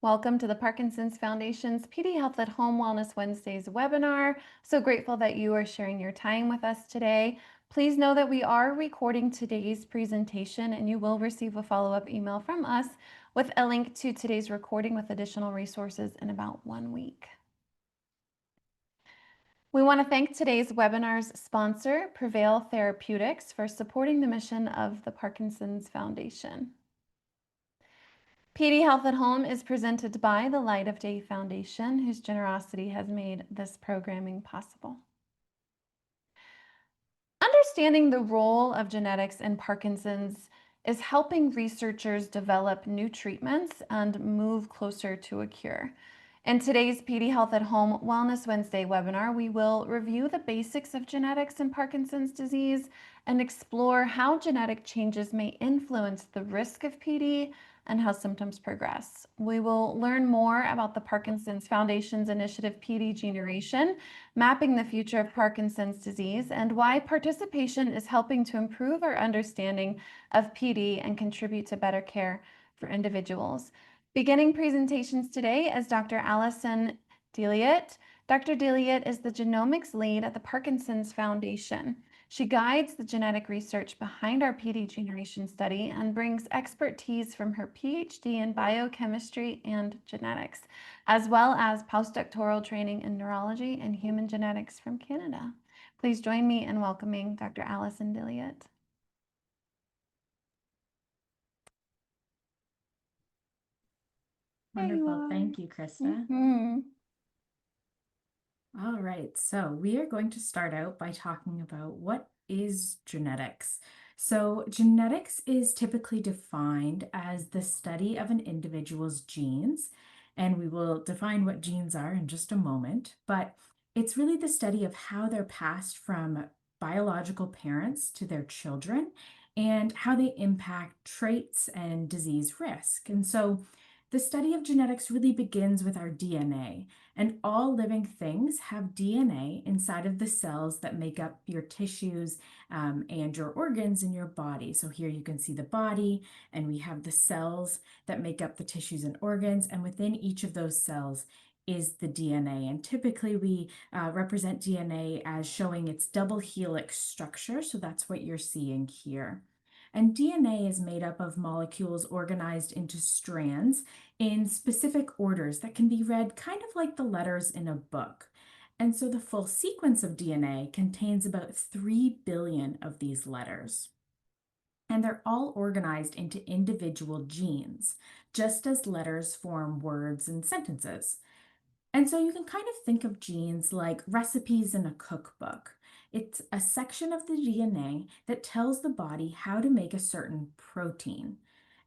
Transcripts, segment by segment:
Welcome to the Parkinson's Foundation's PD Health at Home Wellness Wednesdays webinar. So grateful that you are sharing your time with us today. Please know that we are recording today's presentation and you will receive a follow-up email from us with a link to today's recording with additional resources in about 1 week. We want to thank today's webinar's sponsor, Prevail Therapeutics, for supporting the mission of the Parkinson's Foundation. PD Health at Home is presented by the Light of Day Foundation, whose generosity has made this programming possible. Understanding the role of genetics in Parkinson's is helping researchers develop new treatments and move closer to a cure. In today's PD Health at Home Wellness Wednesday webinar, we will review the basics of genetics in Parkinson's disease and explore how genetic changes may influence the risk of PD and how symptoms progress. We will learn more about the Parkinson's Foundation's initiative PD Generation, mapping the future of Parkinson's disease, and why participation is helping to improve our understanding of PD and contribute to better care for individuals. Beginning presentations today is Dr. Allison Dilliott. Dr. Dilliott is the genomics lead at the Parkinson's Foundation. She guides the genetic research behind our PD generation study and brings expertise from her PhD in biochemistry and genetics, as well as postdoctoral training in neurology and human genetics from Canada. Please join me in welcoming Dr. Allison Dilliott. Wonderful. Thank you, Krista. All right, so we are going to start out by talking about what is genetics. So genetics is typically defined as the study of an individual's genes, and we will define what genes are in just a moment, but it's really the study of how they're passed from biological parents to their children and how they impact traits and disease risk. And so the study of genetics really begins with our DNA, and all living things have DNA inside of the cells that make up your tissues and your organs in your body. So here you can see the body, and we have the cells that make up the tissues and organs, and within each of those cells is the DNA. And typically we represent DNA as showing its double helix structure, so that's what you're seeing here. And DNA is made up of molecules organized into strands in specific orders that can be read kind of like the letters in a book. And so the full sequence of DNA contains about 3 billion of these letters. And they're all organized into individual genes, just as letters form words and sentences. And so you can kind of think of genes like recipes in a cookbook. It's a section of the DNA that tells the body how to make a certain protein.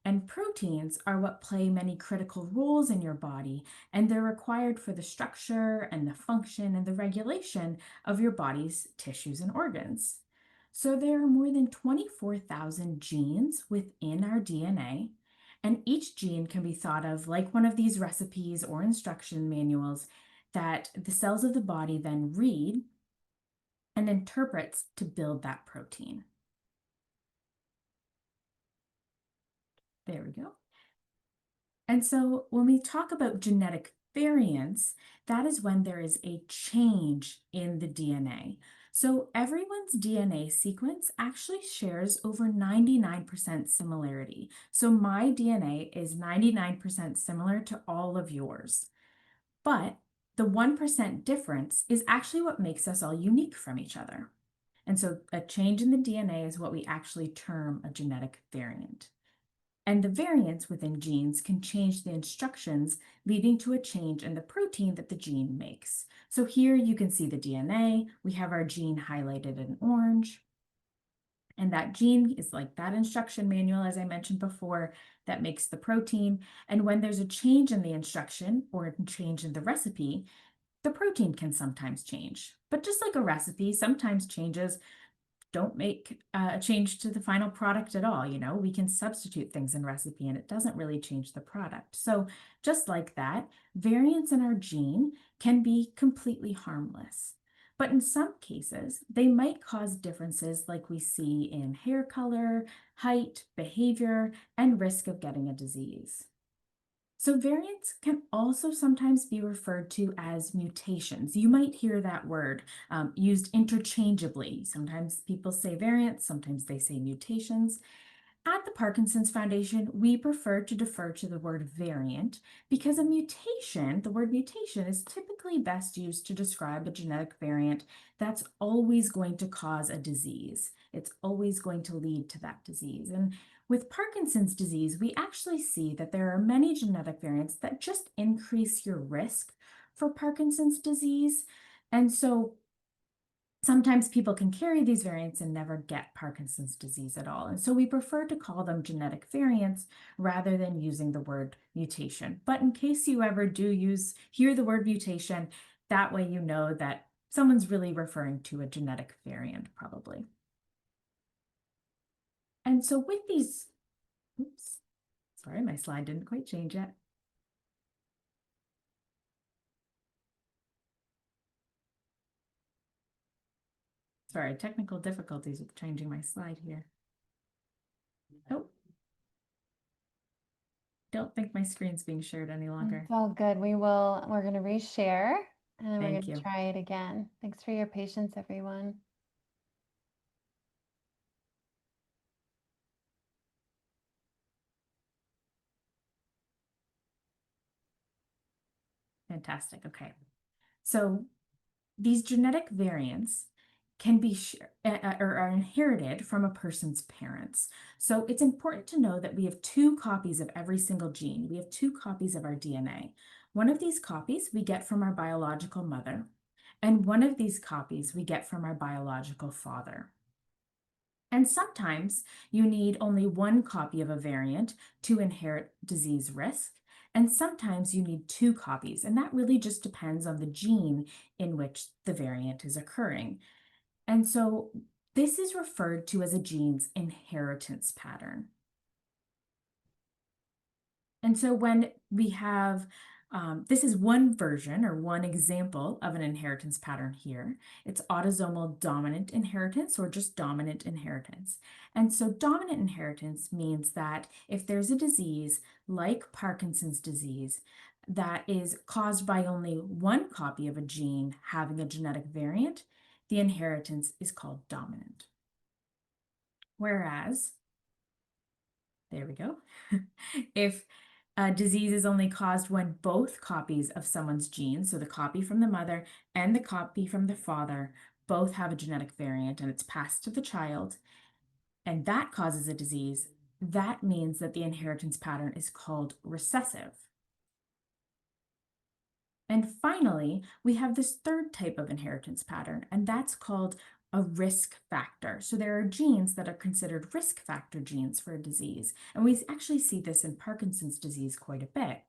And proteins are what play many critical roles in your body, and they're required for the structure and the function and the regulation of your body's tissues and organs. So there are more than 24,000 genes within our DNA, and each gene can be thought of like one of these recipes or instruction manuals that the cells of the body then read and interprets to build that protein. There we go. And so when we talk about genetic variants, that is when there is a change in the DNA. So everyone's DNA sequence actually shares over 99% similarity. So my DNA is 99% similar to all of yours. But the 1% difference is actually what makes us all unique from each other. And so a change in the DNA is what we actually term a genetic variant. And the variants within genes can change the instructions, leading to a change in the protein that the gene makes. So here you can see the DNA. We have our gene highlighted in orange. And that gene is like that instruction manual, as I mentioned before, that makes the protein. And when there's a change in the instruction or a change in the recipe, the protein can sometimes change. But just like a recipe, sometimes changes don't make a change to the final product at all. We can substitute things in recipe and it doesn't really change the product. So just like that, variants in our gene can be completely harmless. But in some cases, they might cause differences like we see in hair color, height, behavior, and risk of getting a disease. So variants can also sometimes be referred to as mutations. You might hear that word used interchangeably. Sometimes people say variants, sometimes they say mutations. At the Parkinson's Foundation, we prefer to defer to the word variant because a mutation, the word mutation, is typically best used to describe a genetic variant that's always going to cause a disease. It's always going to lead to that disease. And with Parkinson's disease, we actually see that there are many genetic variants that just increase your risk for Parkinson's disease. And so sometimes people can carry these variants and never get Parkinson's disease at all. And so we prefer to call them genetic variants rather than using the word mutation. But in case you ever do hear the word mutation, that way you know that someone's really referring to a genetic variant probably. And so with these, oops, sorry, my slide didn't quite change yet. Sorry, technical difficulties with changing my slide here. Oh, don't think my screen's being shared any longer. It's all good. We're going to reshare and then we're Thank going to you. try it again. Thanks for your patience, everyone. Fantastic. Okay. So these genetic variants can be or are inherited from a person's parents. So it's important to know that we have two copies of every single gene. We have two copies of our DNA. One of these copies we get from our biological mother, and one of these copies we get from our biological father. And sometimes you need only one copy of a variant to inherit disease risk. And sometimes you need two copies. And that really just depends on the gene in which the variant is occurring. And so this is referred to as a gene's inheritance pattern. And so when we have, this is one version or one example of an inheritance pattern here. It's autosomal dominant inheritance or just dominant inheritance. And so dominant inheritance means that if there's a disease like Parkinson's disease that is caused by only one copy of a gene having a genetic variant, the inheritance is called dominant. Whereas, there we go, if disease is only caused when both copies of someone's genes, so the copy from the mother and the copy from the father, both have a genetic variant and it's passed to the child, and that causes a disease, that means that the inheritance pattern is called recessive. And finally, we have this third type of inheritance pattern, and that's called a risk factor. So there are genes that are considered risk factor genes for a disease. And we actually see this in Parkinson's disease quite a bit.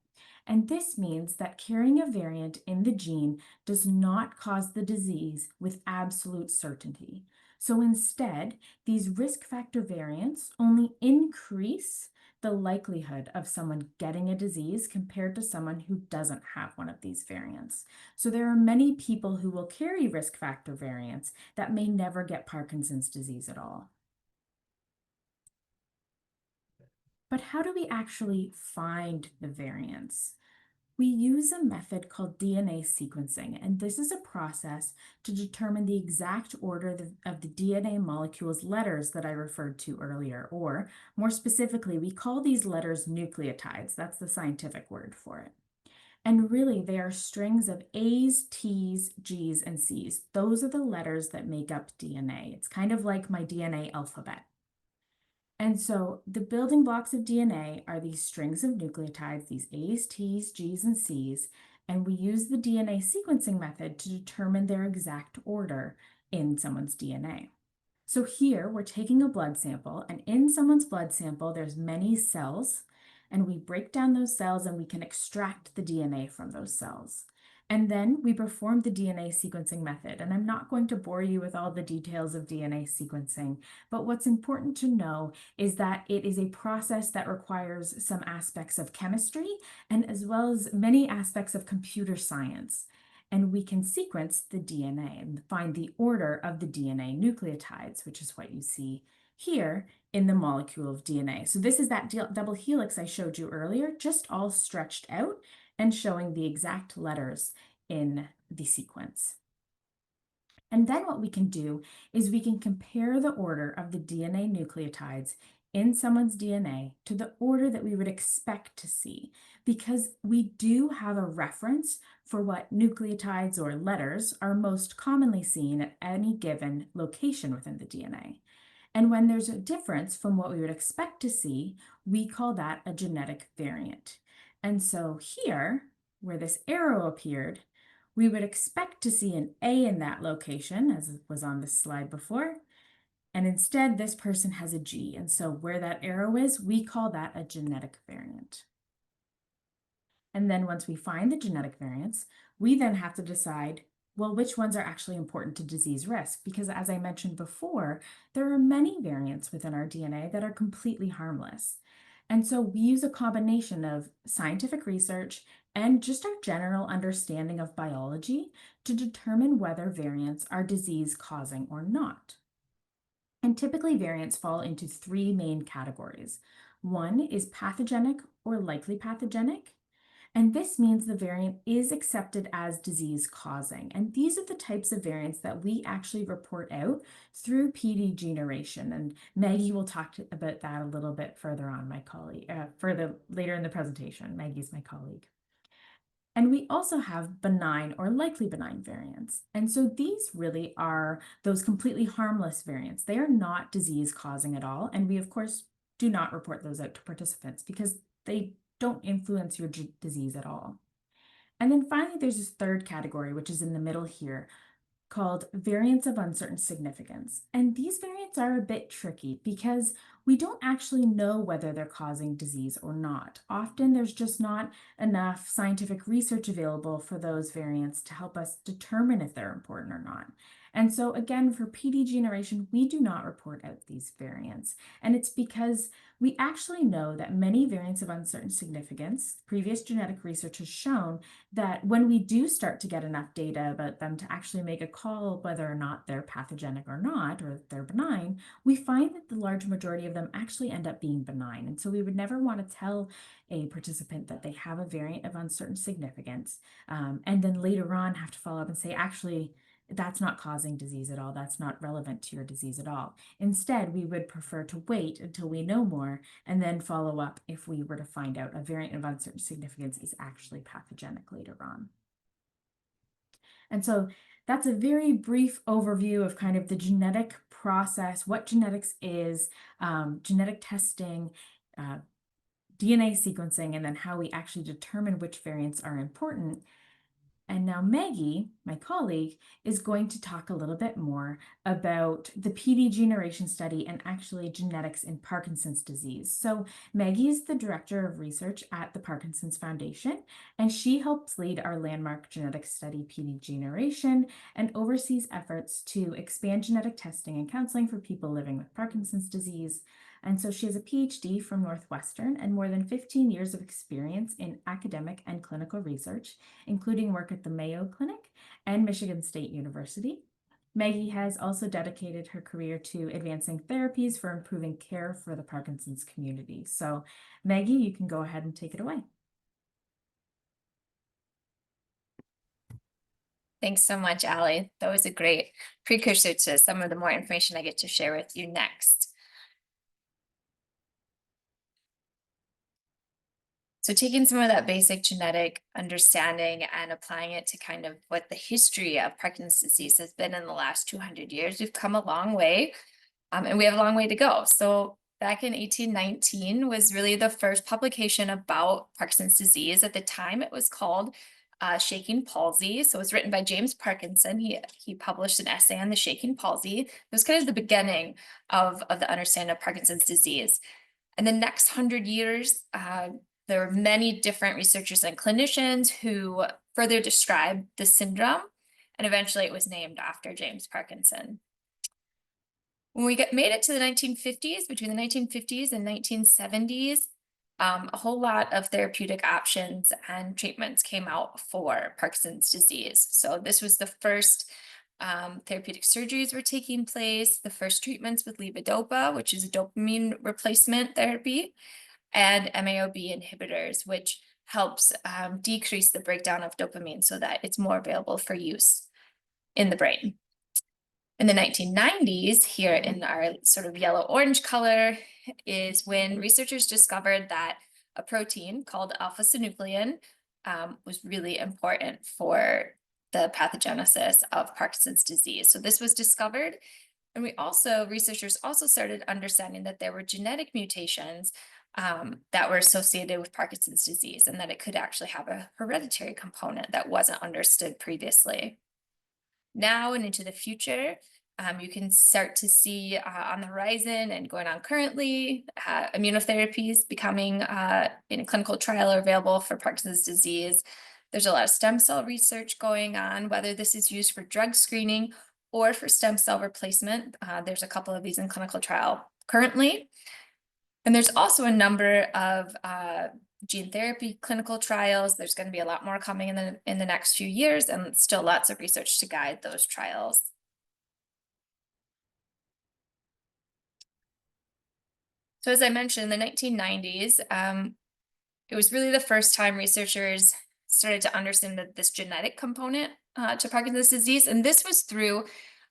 And this means that carrying a variant in the gene does not cause the disease with absolute certainty. So instead, these risk factor variants only increase the likelihood of someone getting a disease compared to someone who doesn't have one of these variants. So there are many people who will carry risk factor variants that may never get Parkinson's disease at all. But how do we actually find the variants? We use a method called DNA sequencing, and this is a process to determine the exact order of the DNA molecule's letters that I referred to earlier, or more specifically, we call these letters nucleotides. That's the scientific word for it. And really, they are strings of A's, T's, G's, and C's. Those are the letters that make up DNA. It's kind of like my DNA alphabet. And so the building blocks of DNA are these strings of nucleotides, these A's, T's, G's, and C's, and we use the DNA sequencing method to determine their exact order in someone's DNA. So here we're taking a blood sample, and in someone's blood sample, there's many cells, and we break down those cells and we can extract the DNA from those cells. And then we perform the DNA sequencing method. And I'm not going to bore you with all the details of DNA sequencing, but what's important to know is that it is a process that requires some aspects of chemistry and as well as many aspects of computer science. And we can sequence the DNA and find the order of the DNA nucleotides, which is what you see here in the molecule of DNA. So this is that double helix I showed you earlier, just all stretched out and showing the exact letters in the sequence. And then what we can do is we can compare the order of the DNA nucleotides in someone's DNA to the order that we would expect to see, because we do have a reference for what nucleotides or letters are most commonly seen at any given location within the DNA. And when there's a difference from what we would expect to see, we call that a genetic variant. And so here, where this arrow appeared, we would expect to see an A in that location, as was on the slide before, and instead this person has a G. And so where that arrow is, we call that a genetic variant. And then once we find the genetic variants, we then have to decide, well, which ones are actually important to disease risk? Because as I mentioned before, there are many variants within our DNA that are completely harmless. And so we use a combination of scientific research and just our general understanding of biology to determine whether variants are disease causing or not. And typically variants fall into three main categories. One is pathogenic or likely pathogenic. And this means the variant is accepted as disease causing. And these are the types of variants that we actually report out through PD generation. And Maggie will talk about that a little bit further on, my colleague, later in the presentation. Maggie's my colleague. And we also have benign or likely benign variants. And so these really are those completely harmless variants. They are not disease causing at all. And we, of course, do not report those out to participants because they don't influence your disease at all. And then finally, there's this third category, which is in the middle here, called variants of uncertain significance. And these variants are a bit tricky because we don't actually know whether they're causing disease or not. Often there's just not enough scientific research available for those variants to help us determine if they're important or not. And so again, for PD generation, we do not report out these variants. And it's because we actually know that many variants of uncertain significance, previous genetic research has shown that when we do start to get enough data about them to actually make a call whether or not they're pathogenic or not, or they're benign, we find that the large majority of them actually end up being benign. And so we would never want to tell a participant that they have a variant of uncertain significance, and then later on have to follow up and say, actually, that's not causing disease at all. That's not relevant to your disease at all. Instead, we would prefer to wait until we know more and then follow up if we were to find out a variant of uncertain significance is actually pathogenic later on. And so that's a very brief overview of kind of the genetic process, what genetics is, genetic testing, DNA sequencing, and then how we actually determine which variants are important. And now Maggie, my colleague, is going to talk a little bit more about the PD generation study and actually genetics in Parkinson's disease. So Maggie is the director of research at the Parkinson's Foundation, and she helps lead our landmark genetic study PD generation and oversees efforts to expand genetic testing and counseling for people living with Parkinson's disease. And so she has a PhD from Northwestern and more than 15 years of experience in academic and clinical research, including work at the Mayo Clinic and Michigan State University. Maggie has also dedicated her career to advancing therapies for improving care for the Parkinson's community. So Maggie, you can go ahead and take it away. Thanks so much, Allie. That was a great precursor to some of the more information I get to share with you next. So taking some of that basic genetic understanding and applying it to kind of what the history of Parkinson's disease has been in the last 200 years, we've come a long way, and we have a long way to go. So back in 1819 was really the first publication about Parkinson's disease. At the time, it was called shaking palsy. So it was written by James Parkinson. He published an essay on the shaking palsy. It was kind of the beginning of the understanding of Parkinson's disease. And the next 100 years, there were many different researchers and clinicians who further described the syndrome, and eventually it was named after James Parkinson. When we made it to the 1950s, between the 1950s and 1970s, a whole lot of therapeutic options and treatments came out for Parkinson's disease. So this was the first Therapeutic surgeries were taking place, the first treatments with levodopa, which is dopamine replacement therapy, and MAO-B inhibitors, which helps decrease the breakdown of dopamine so that it's more available for use in the brain. In the 1990s, here in our sort of yellow-orange color, is when researchers discovered that a protein called alpha-synuclein was really important for the pathogenesis of Parkinson's disease. So this was discovered, and researchers also started understanding that there were genetic mutations that were associated with Parkinson's disease, and that it could actually have a hereditary component that wasn't understood previously. Now and into the future, you can start to see on the horizon and going on currently, immunotherapies becoming in a clinical trial or available for Parkinson's disease. There's a lot of stem cell research going on, whether this is used for drug screening or for stem cell replacement. There's a couple of these in clinical trial currently. And there's also a number of gene therapy clinical trials. There's going to be a lot more coming in the next few years, and still lots of research to guide those trials. So as I mentioned, in the 1990s, it was really the first time researchers started to understand that this genetic component to Parkinson's disease, and this was through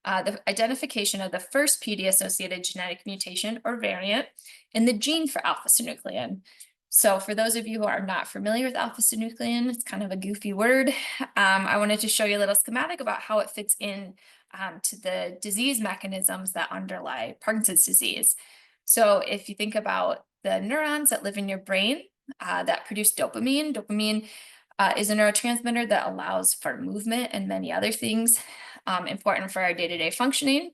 the identification of the first PD-associated genetic mutation or variant in the gene for alpha-synuclein. So for those of you who are not familiar with alpha-synuclein, it's kind of a goofy word. I wanted to show you a little schematic about how it fits in to the disease mechanisms that underlie Parkinson's disease. So if you think about the neurons that live in your brain that produce dopamine, is a neurotransmitter that allows for movement and many other things important for our day-to-day functioning.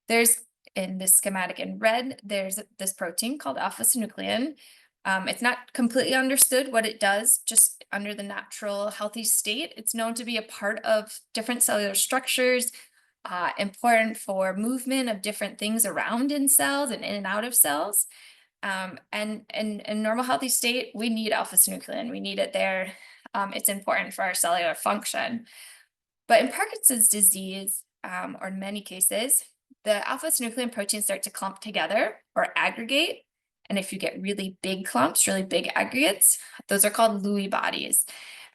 There's, in this schematic in red, there's this protein called alpha-synuclein. It's not completely understood what it does just under the natural healthy state. It's known to be a part of different cellular structures, important for movement of different things around in cells and in and out of cells. And in normal healthy state, we need alpha-synuclein. We need it there. It's important for our cellular function. But in Parkinson's disease, or in many cases, the alpha-synuclein proteins start to clump together or aggregate. And if you get really big clumps, really big aggregates, those are called Lewy bodies.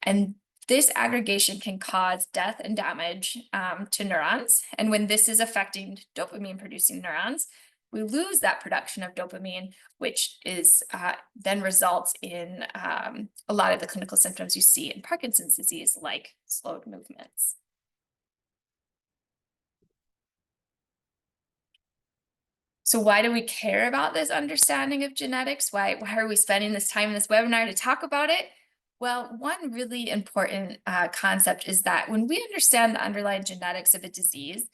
And this aggregation can cause death and damage to neurons. And when this is affecting dopamine-producing neurons, we lose that production of dopamine, which is then results in a lot of the clinical symptoms you see in Parkinson's disease, like slowed movements. So why do we care about this understanding of genetics? Why are we spending this time in this webinar to talk about it? Well, one really important concept is that when we understand the underlying genetics of a disease,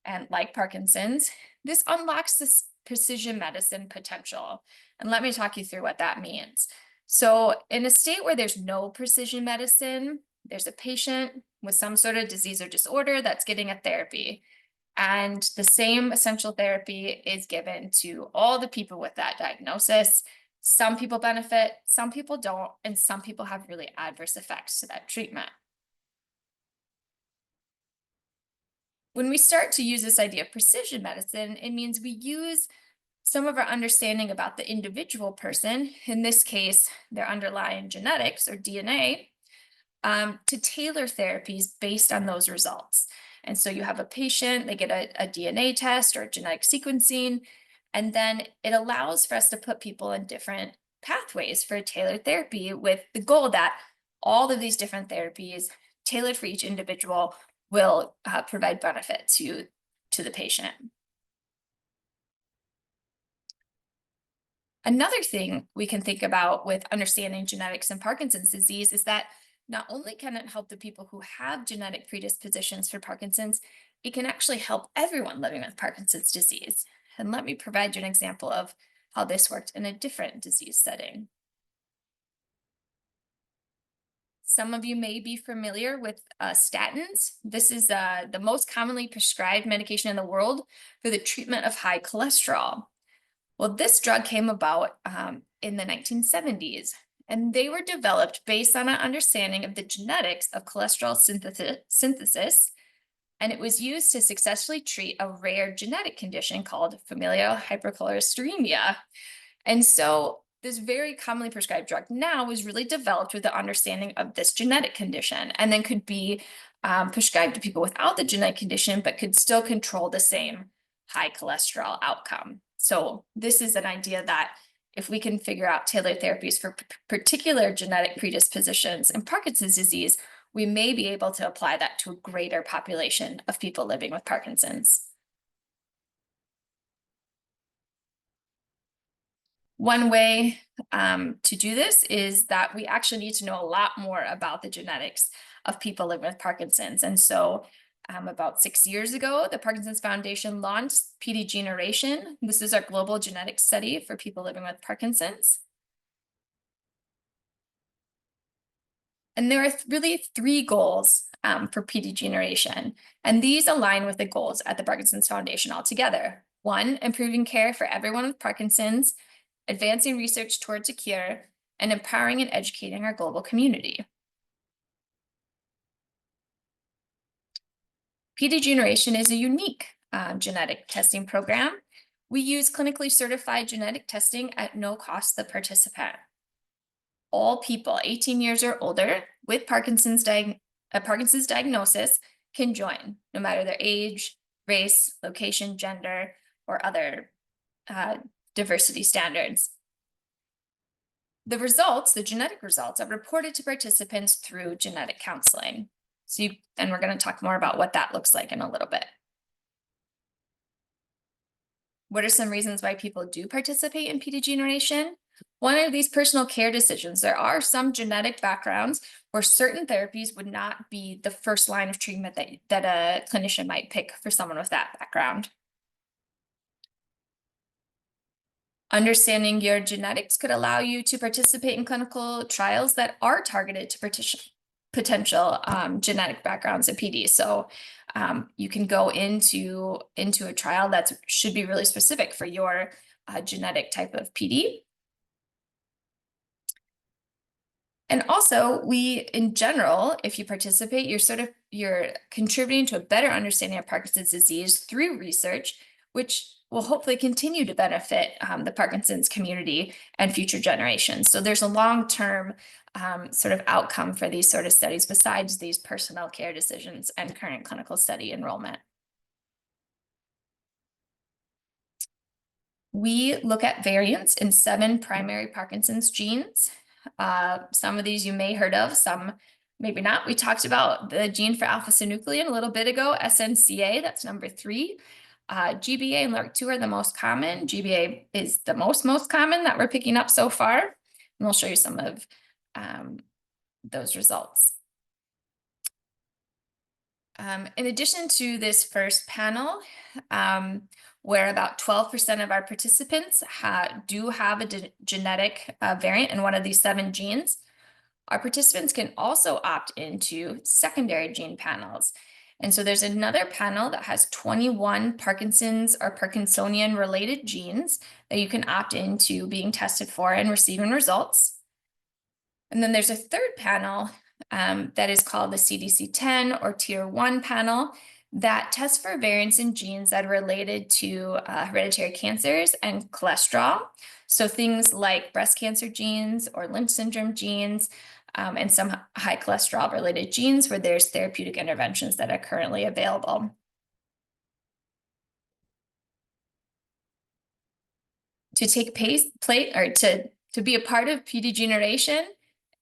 and like Parkinson's, this unlocks this precision medicine potential. And let me talk you through what that means. So in a state where there's no precision medicine, there's a patient with some sort of disease or disorder that's getting a therapy. And the same essential therapy is given to all the people with that diagnosis. Some people benefit, some people don't, and some people have really adverse effects to that treatment. When we start to use this idea of precision medicine, it means we use some of our understanding about the individual person, in this case, their underlying genetics or DNA, to tailor therapies based on those results. And so you have a patient, they get a DNA test or genetic sequencing, and then it allows for us to put people in different pathways for a tailored therapy with the goal that all of these different therapies tailored for each individual will provide benefit to the patient. Another thing we can think about with understanding genetics in Parkinson's disease is that not only can it help the people who have genetic predispositions for Parkinson's, it can actually help everyone living with Parkinson's disease. And let me provide you an example of how this worked in a different disease setting. Some of you may be familiar with statins. This is the most commonly prescribed medication in the world for the treatment of high cholesterol. Well, this drug came about in the 1970s, and they were developed based on an understanding of the genetics of cholesterol synthesis And it was used to successfully treat a rare genetic condition called familial hypercholesterolemia. And so this very commonly prescribed drug now was really developed with the understanding of this genetic condition, and then could be prescribed to people without the genetic condition, but could still control the same high cholesterol outcome. So this is an idea that if we can figure out tailored therapies for particular genetic predispositions in Parkinson's disease, we may be able to apply that to a greater population of people living with Parkinson's. One way to do this is that we actually need to know a lot more about the genetics of people living with Parkinson's. And so about 6 years ago, the Parkinson's Foundation launched PD Generation. This is our global genetic study for people living with Parkinson's. And there are really 3 goals for PD Generation. And these align with the goals at the Parkinson's Foundation altogether. 1, improving care for everyone with Parkinson's, advancing research towards a cure, and empowering and educating our global community. PD Generation is a unique genetic testing program. We use clinically certified genetic testing at no cost to the participant. All people 18 years or older with Parkinson's diagnosis can join, no matter their age, race, location, gender, or other diversity standards. The results, the genetic results, are reported to participants through genetic counseling. And we're going to talk more about what that looks like in a little bit. What are some reasons why people do participate in PD Generation? One of these personal care decisions. There are some genetic backgrounds where certain therapies would not be the first line of treatment that a clinician might pick for someone with that background. Understanding your genetics could allow you to participate in clinical trials that are targeted to potential genetic backgrounds in PD. So you can go into a trial that should be really specific for your genetic type of PD. And also, in general, if you participate, you're contributing to a better understanding of Parkinson's disease through research, which will hopefully continue to benefit the Parkinson's community and future generations. So there's a long-term sort of outcome for these sort of studies besides these personal care decisions and current clinical study enrollment. We look at variants in 7 primary Parkinson's genes. Some of these you may heard of, some maybe not. We talked about the gene for alpha-synuclein a little bit ago, SNCA, that's number 3. GBA and LRRK2 are the most common. GBA is the most common that we're picking up so far. And we'll show you some of those results. In addition to this first panel, where about 12% of our participants do have a genetic variant in one of these 7 genes, our participants can also opt into secondary gene panels. And so there's another panel that has 21 Parkinson's or Parkinsonian related genes that you can opt into being tested for and receiving results. And then there's a third panel that is called the CDC10 or Tier 1 panel that tests for variants in genes that are related to hereditary cancers and cholesterol. So things like breast cancer genes or Lynch syndrome genes, and some high cholesterol related genes where there's therapeutic interventions that are currently available. To take to be a part of PD Generation,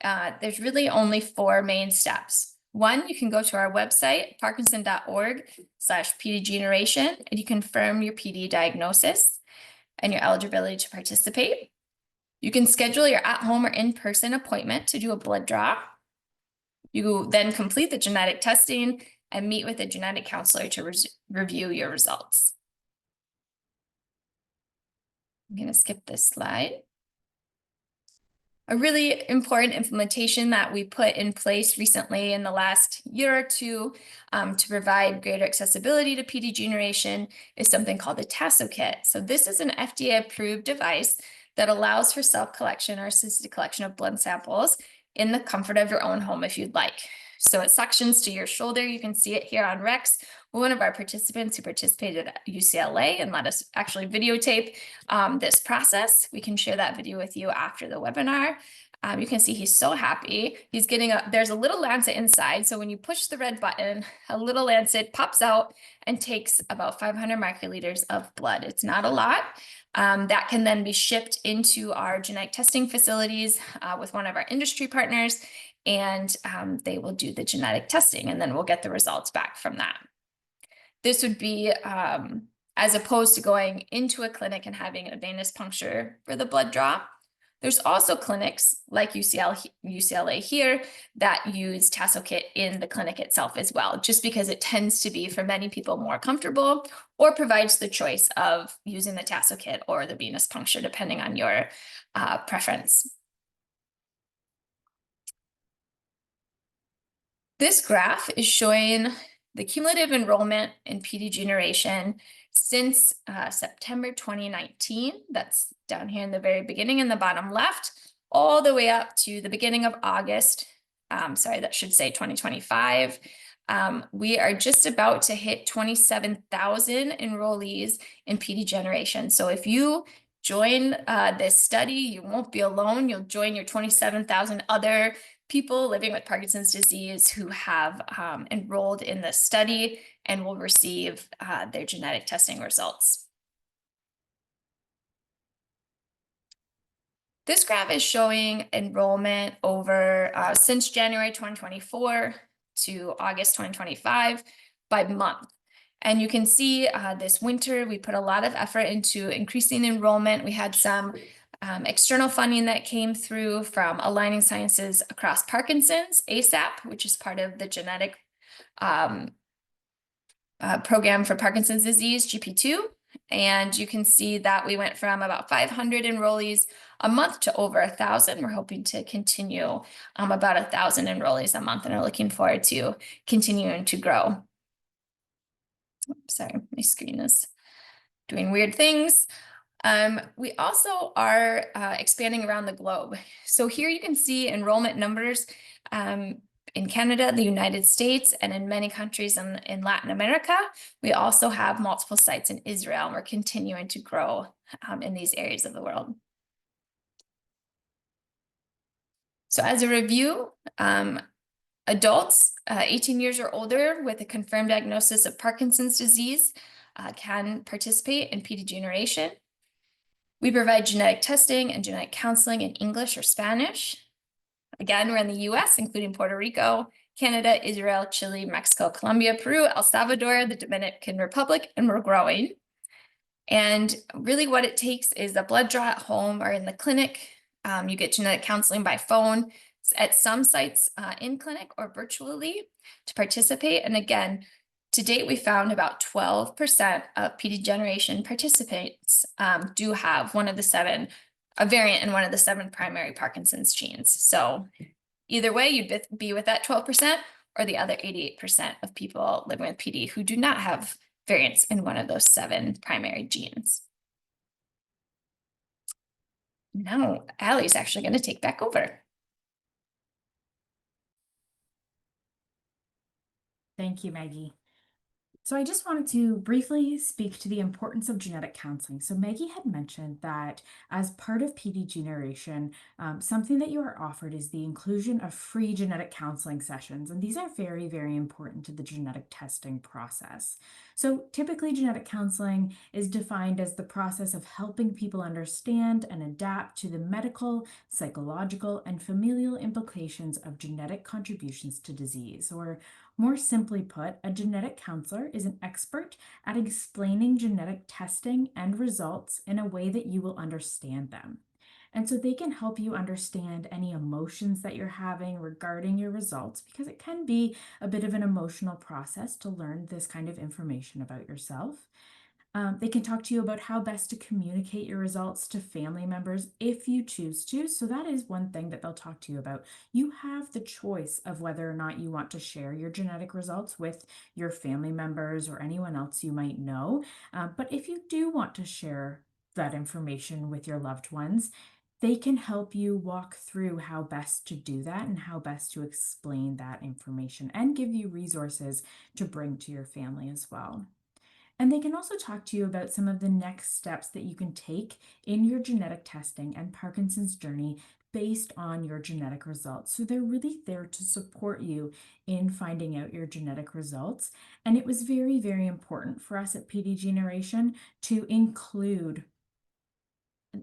there's really only 4 main steps. 1, you can go to our website, parkinson.org/PD Generation, and you confirm your PD diagnosis and your eligibility to participate. You can schedule your at-home or in-person appointment to do a blood draw. You then complete the genetic testing and meet with a genetic counselor to review your results. I'm going to skip this slide. A really important implementation that we put in place recently in the last year or 2 to provide greater accessibility to PD Generation is something called the Tasso Kit. So this is an FDA-approved device that allows for self-collection or assisted collection of blood samples in the comfort of your own home if you'd like. So it suctions to your shoulder. You can see it here on Rex. One of our participants who participated at UCLA and let us actually videotape this process. We can share that video with you after the webinar. You can see he's so happy. He's getting there's a little lancet inside. So when you push the red button, a little lancet pops out and takes about 500 microliters of blood. It's not a lot. That can then be shipped into our genetic testing facilities with one of our industry partners, and they will do the genetic testing, and then we'll get the results back from that. This would be as opposed to going into a clinic and having a venous puncture for the blood draw. There's also clinics like UCLA here that use Tasso kit in the clinic itself as well, just because it tends to be for many people more comfortable, or provides the choice of using the Tasso kit or the venous puncture, depending on your preference. This graph is showing the cumulative enrollment in PD generation since September 2019. That's down here in the very beginning in the bottom left, all the way up to the beginning of August. Sorry, that should say 2025. We are just about to hit 27,000 enrollees in PD generation. So if you join this study, you won't be alone. You'll join your 27,000 other people living with Parkinson's disease who have enrolled in this study and will receive their genetic testing results. This graph is showing enrollment over since January 2024 to August 2025 by month. And you can see this winter, we put a lot of effort into increasing enrollment. We had some external funding that came through from Aligning Sciences Across Parkinson's, ASAP, which is part of the genetic program for Parkinson's disease, GP2. And you can see that we went from about 500 enrollees a month to over 1,000. We're hoping to continue about 1,000 enrollees a month, and are looking forward to continuing to grow. Oops, sorry, my screen is doing weird things. We also are expanding around the globe. So here you can see enrollment numbers in Canada, the United States, and in many countries in Latin America. We also have multiple sites in Israel, and we're continuing to grow in these areas of the world. So as a review, adults 18 years or older with a confirmed diagnosis of Parkinson's disease can participate in PD generation. We provide genetic testing and genetic counseling in English or Spanish. Again, we're in the US, including Puerto Rico, Canada, Israel, Chile, Mexico, Colombia, Peru, El Salvador, the Dominican Republic, and we're growing. And really what it takes is a blood draw at home or in the clinic. You get genetic counseling by phone at some sites in clinic or virtually to participate. And again, to date, we found about 12% of PD generation participants do have a variant in one of the 7 primary Parkinson's genes. So either way, you'd be with that 12% or the other 88% of people living with PD who do not have variants in one of those 7 primary genes. Now, Allie's actually going to take back over. Thank you, Maggie. So I just wanted to briefly speak to the importance of genetic counseling. So Maggie had mentioned that as part of PD generation, something that you are offered is the inclusion of free genetic counseling sessions. And these are very, very important to the genetic testing process. So typically genetic counseling is defined as the process of helping people understand and adapt to the medical, psychological, and familial implications of genetic contributions to disease. Or more simply put, a genetic counselor is an expert at explaining genetic testing and results in a way that you will understand them. And so they can help you understand any emotions that you're having regarding your results, because it can be a bit of an emotional process to learn this kind of information about yourself. They can talk to you about how best to communicate your results to family members if you choose to. So that is one thing that they'll talk to you about. You have the choice of whether or not you want to share your genetic results with your family members or anyone else you might know. But if you do want to share that information with your loved ones, they can help you walk through how best to do that and how best to explain that information and give you resources to bring to your family as well. And they can also talk to you about some of the next steps that you can take in your genetic testing and Parkinson's journey based on your genetic results. So they're really there to support you in finding out your genetic results. And it was very, very important for us at PD Generation to include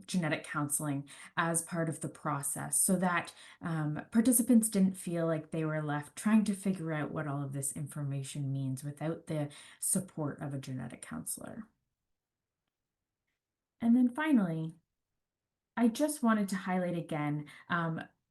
genetic counseling as part of the process so that participants didn't feel like they were left trying to figure out what all of this information means without the support of a genetic counselor. And then finally, I just wanted to highlight again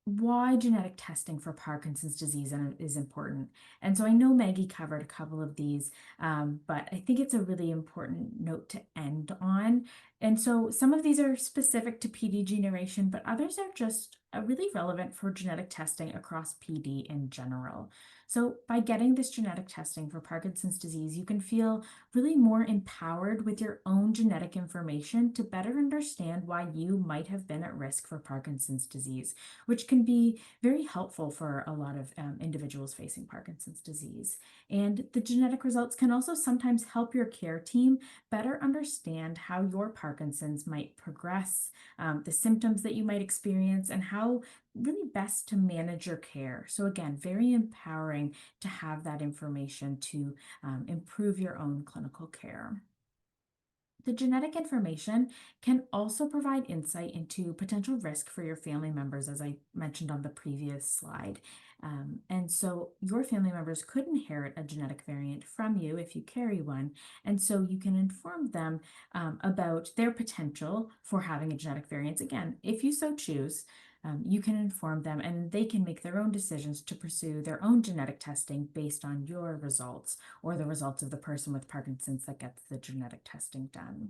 why genetic testing for Parkinson's disease is important. And so I know Maggie covered a couple of these, but I think it's a really important note to end on. And so some of these are specific to PD generation, but others are just really relevant for genetic testing across PD in general. So by getting this genetic testing for Parkinson's disease, you can feel really more empowered with your own genetic information to better understand why you might have been at risk for Parkinson's disease, which can be very helpful for a lot of individuals facing Parkinson's disease. And the genetic results can also sometimes help your care team better understand how your Parkinson's might progress, the symptoms that you might experience, and how really best to manage your care. So again, very empowering to have that information to improve your own clinical care. The genetic information can also provide insight into potential risk for your family members, as I mentioned on the previous slide. And so your family members could inherit a genetic variant from you if you carry one. And so you can inform them about their potential for having a genetic variant. Again, if you so choose, you can inform them and they can make their own decisions to pursue their own genetic testing based on your results or the results of the person with Parkinson's that gets the genetic testing done.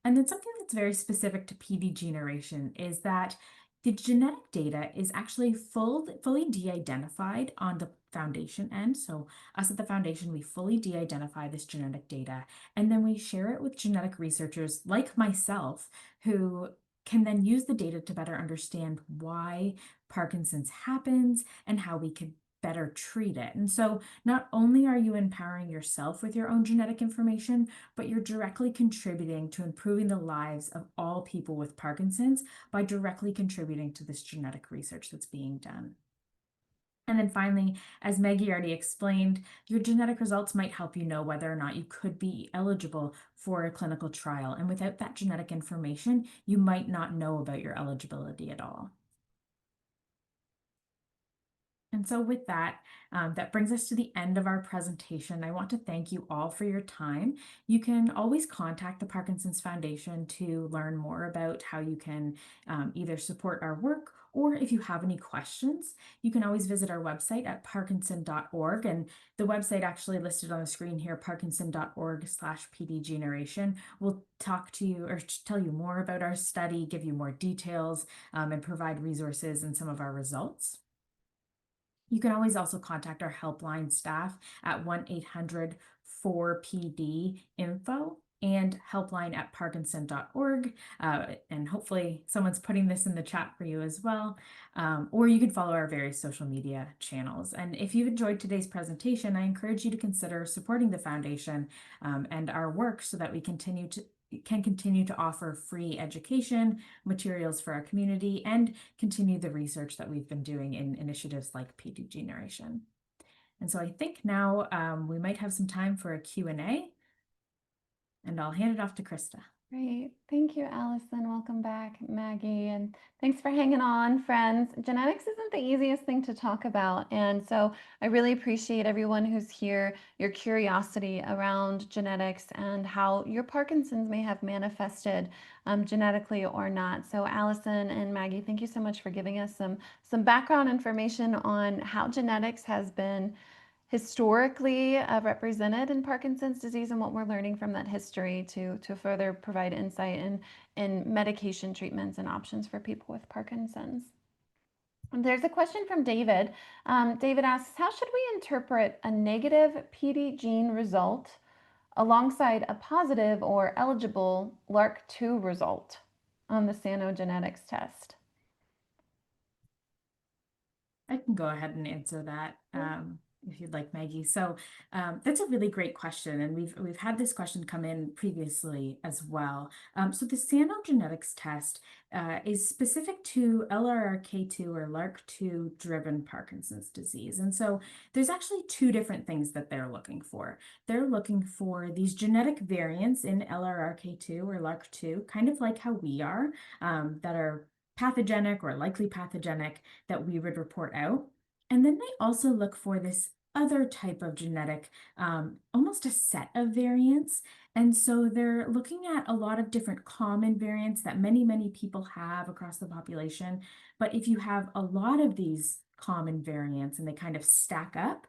And then something that's very specific to PD generation is that the genetic data is actually fully de-identified on the foundation end. So us at the foundation, we fully de-identify this genetic data, and then we share it with genetic researchers like myself who can then use the data to better understand why Parkinson's happens and how we could better treat it. And so not only are you empowering yourself with your own genetic information, but you're directly contributing to improving the lives of all people with Parkinson's by directly contributing to this genetic research that's being done. And then finally, as Maggie already explained, your genetic results might help you know whether or not you could be eligible for a clinical trial. And without that genetic information, you might not know about your eligibility at all. And so with that, that brings us to the end of our presentation. I want to thank you all for your time. You can always contact the Parkinson's Foundation to learn more about how you can either support our work, or if you have any questions, you can always visit our website at parkinson.org. And the website actually listed on the screen here, parkinson.org/pdgeneration, will talk to you or tell you more about our study, give you more details, and provide resources and some of our results. You can always also contact our helpline staff at 1-800-4PD-INFO and helpline at parkinson.org. And hopefully someone's putting this in the chat for you as well. Or you can follow our various social media channels. And if you've enjoyed today's presentation, I encourage you to consider supporting the foundation and our work so that we can continue to offer free education, materials for our community, and continue the research that we've been doing in initiatives like PD Generation. And so I think now we might have some time for a Q&A, and I'll hand it off to Krista. Great. Thank you, Allison. Welcome back, Maggie. And thanks for hanging on, friends. Genetics isn't the easiest thing to talk about. And so I really appreciate everyone who's here, your curiosity around genetics and how your Parkinson's may have manifested genetically or not. So Allison and Maggie, thank you so much for giving us some background information on how genetics has been historically represented in Parkinson's disease and what we're learning from that history to further provide insight in medication treatments and options for people with Parkinson's. And there's a question from David. David asks, how should we interpret a negative PD gene result alongside a positive or eligible LRRK2 result? on the cynogenetics test? I can go ahead and answer that if you'd like, Maggie. So that's a really great question, and we've had this question come in previously as well. So the cynogenetics test is specific to LRRK2 or LRRK2 driven Parkinson's disease, and so there's actually two different things that they're looking for. They're looking for these genetic variants in LRRK2 or LRRK2, kind of like how we are, that are pathogenic or likely pathogenic that we would report out. And then they also look for this other type of genetic, almost a set of variants. And so they're looking at a lot of different common variants that many, many people have across the population. But if you have a lot of these common variants and they kind of stack up,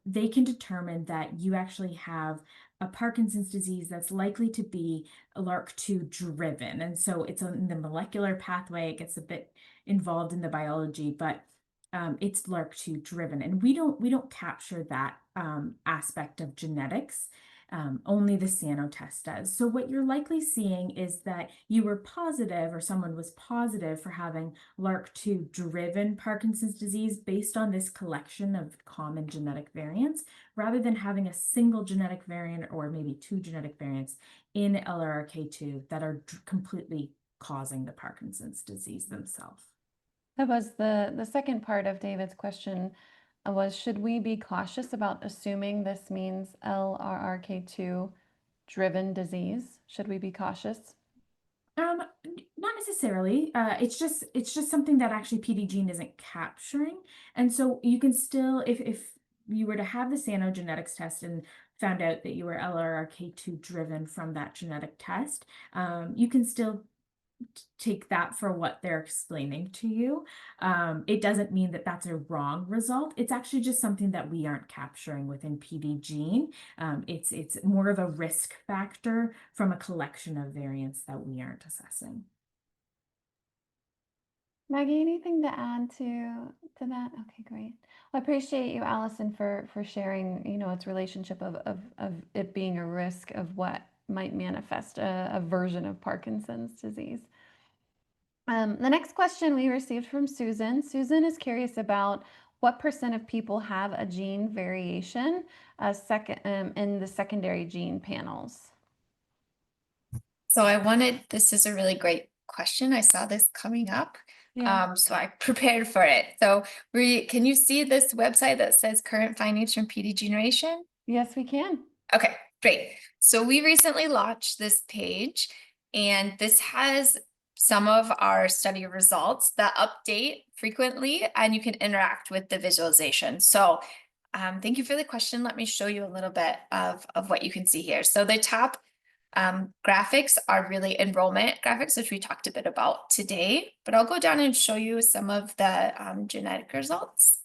they can determine that you actually have a Parkinson's disease that's likely to be LRRK2 driven. And so it's in the molecular pathway, it gets a bit involved in the biology, but it's LRRK2 driven. And we don't capture that aspect of genetics. Only the cyno test does. So what you're likely seeing is that you were positive, or someone was positive for having LRRK2 driven Parkinson's disease based on this collection of common genetic variants, rather than having a single genetic variant or maybe two genetic variants in LRRK2 that are completely causing the Parkinson's disease themselves. That was the second part of David's question, was should we be cautious about assuming this means LRRK2 driven disease? Should we be cautious? Not necessarily. It's just something that actually PD gene isn't capturing. And so you can still, if you were to have the cynogenetics test and found out that you were LRRK2 driven from that genetic test, you can still take that for what they're explaining to you. It doesn't mean that that's a wrong result. It's actually just something that we aren't capturing within PD gene. It's more of a risk factor from a collection of variants that we aren't assessing. Maggie, anything to add to that? Okay, great. Well, I appreciate you, Allison, for sharing, its relationship of it being a risk of what might manifest a version of Parkinson's disease. The next question we received from Susan. Susan is curious about what % of people have a gene variation in the secondary gene panels. So this is a really great question. I saw this coming up. Yeah. So I prepared for it. So can you see this website that says current findings from PD generation? Yes, we can. Okay, great. So we recently launched this page, and this has some of our study results that update frequently, and you can interact with the visualization. So thank you for the question. Let me show you a little bit of what you can see here. So the top graphics are really enrollment graphics, which we talked a bit about today, but I'll go down and show you some of the genetic results.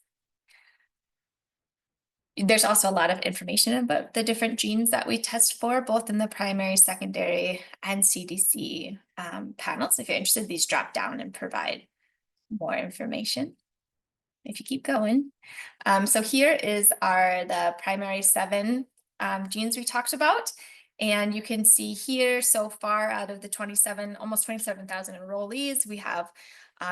There's also a lot of information about the different genes that we test for, both in the primary, secondary, and CDC panels. If you're interested, these drop down and provide more information. If you keep going. So here is the primary 7 genes we talked about. And you can see here, so far out of the almost 27,000 enrollees, we have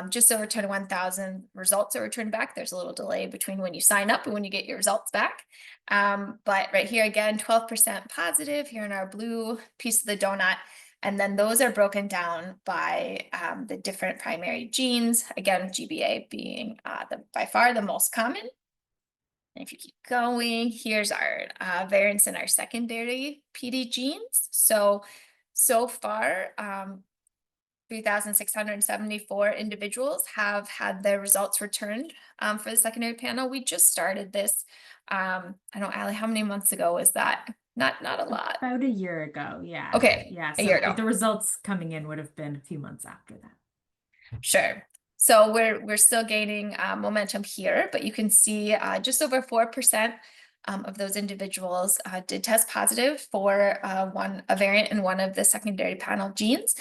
just over 21,000 results are returned back. There's a little delay between when you sign up and when you get your results back. But right here again, 12% positive here in our blue piece of the donut. And then those are broken down by the different primary genes, again, GBA being by far the most common. And if you keep going, here's our variants in our secondary PD genes. So far, 3,674 individuals have had their results returned for the secondary panel. We just started this. I don't know, Allie, how many months ago was that? Not a lot. About a year ago, yeah. Okay, yeah. a year ago. The results coming in would have been a few months after that. Sure. So we're still gaining momentum here, but you can see just over 4% of those individuals did test positive for a variant in one of the secondary panel genes.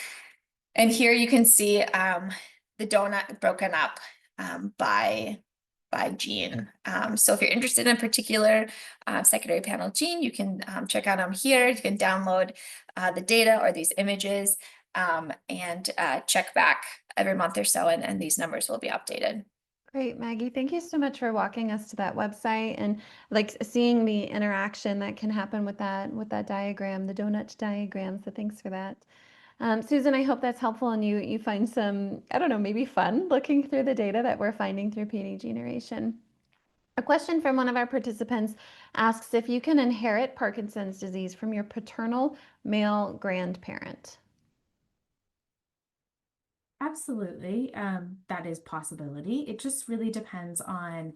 And here you can see the donut broken up by gene. So if you're interested in a particular secondary panel gene, you can check out them here. You can download the data or these images. and check back every month or so, and these numbers will be updated. Great, Maggie. Thank you so much for walking us to that website and like seeing the interaction that can happen with that diagram, the donut diagram. So thanks for that. Susan, I hope that's helpful and you find some, I don't know, maybe fun looking through the data that we're finding through PD generation. A question from one of our participants asks if you can inherit Parkinson's disease from your paternal male grandparent. Absolutely. That is possibility. It just really depends on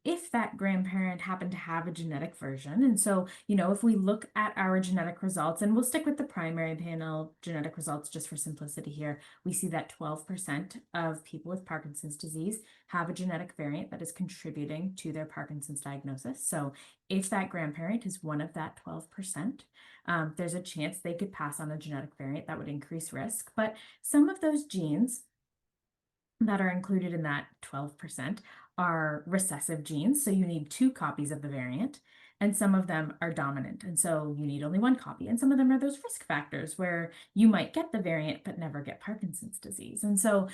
if that grandparent happened to have a genetic version. And so, if we look at our genetic results, and we'll stick with the primary panel genetic results just for simplicity here, we see that 12% of people with Parkinson's disease have a genetic variant that is contributing to their Parkinson's diagnosis. So if that grandparent is one of that 12%, there's a chance they could pass on a genetic variant that would increase risk. But some of those genes that are included in that 12% are recessive genes. So you need two copies of the variant, and some of them are dominant. And so you need only one copy. And some of them are those risk factors where you might get the variant, but never get Parkinson's disease. And so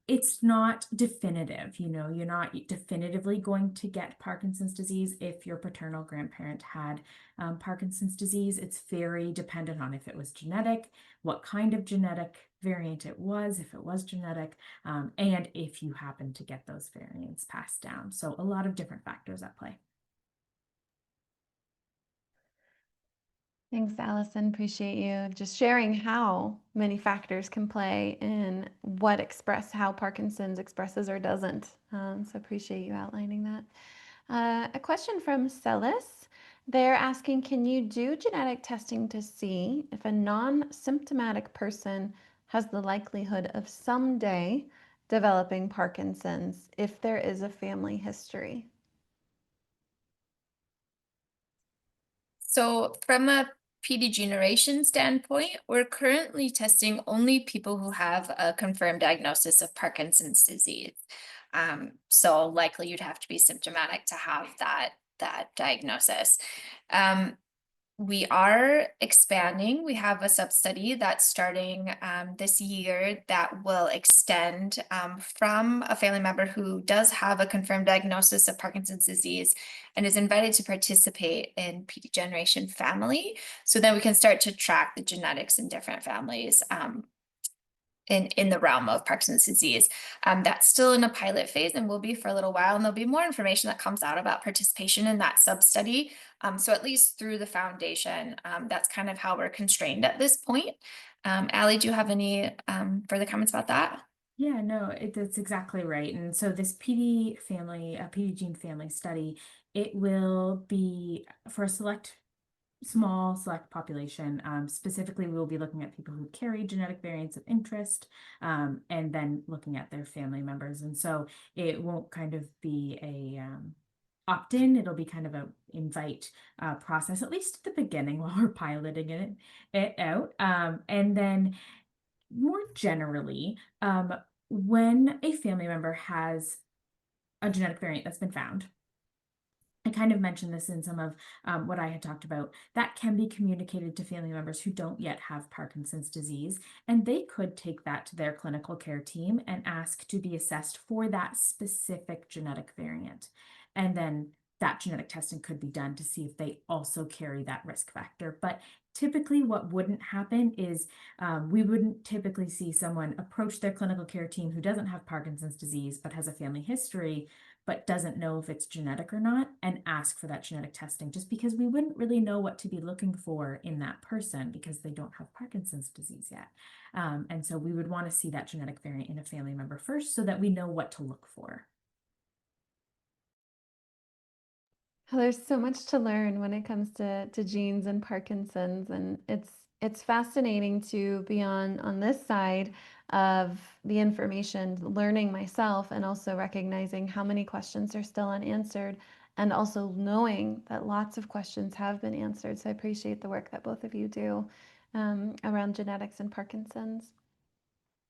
it's not definitive. You're not definitively going to get Parkinson's disease if your paternal grandparent had Parkinson's disease. It's very dependent on if it was genetic, what kind of genetic variant it was, if it was genetic, and if you happen to get those variants passed down. So a lot of different factors at play. Thanks, Allison. Appreciate you just sharing how many factors can play in how Parkinson's expresses or doesn't. So appreciate you outlining that. A question from Celis. They're asking, can you do genetic testing to see if a non-symptomatic person has the likelihood of someday developing Parkinson's if there is a family history? So from a PD generation standpoint, we're currently testing only people who have a confirmed diagnosis of Parkinson's disease. So likely you'd have to be symptomatic to have that diagnosis. We are expanding. We have a sub-study that's starting this year that will extend from a family member who does have a confirmed diagnosis of Parkinson's disease and is invited to participate in PD generation family. So then we can start to track the genetics in different families in the realm of Parkinson's disease. That's still in a pilot phase and will be for a little while, and there'll be more information that comes out about participation in that sub-study. So at least through the foundation, that's kind of how we're constrained at this point. Allie, do you have any further comments about that? Yeah, no, that's exactly right. And so this PD gene family study, it will be for a small select population. Specifically, we will be looking at people who carry genetic variants of interest, and then looking at their family members. And so it won't kind of be a opt-in. It'll be kind of a invite process, at least at the beginning while we're piloting it out. And then more generally, when a family member has a genetic variant that's been found, I kind of mentioned this in some of what I had talked about, that can be communicated to family members who don't yet have Parkinson's disease, and they could take that to their clinical care team and ask to be assessed for that specific genetic variant. And then that genetic testing could be done to see if they also carry that risk factor. But typically what wouldn't happen is we wouldn't typically see someone approach their clinical care team who doesn't have Parkinson's disease but has a family history but doesn't know if it's genetic or not, and ask for that genetic testing, just because we wouldn't really know what to be looking for in that person because they don't have Parkinson's disease yet. And so we would want to see that genetic variant in a family member first so that we know what to look for. Well, there's so much to learn when it comes to genes and Parkinson's, and it's fascinating to be on this side of the information, learning myself, and also recognizing how many questions are still unanswered, and also knowing that lots of questions have been answered. So I appreciate the work that both of you do around genetics and Parkinson's.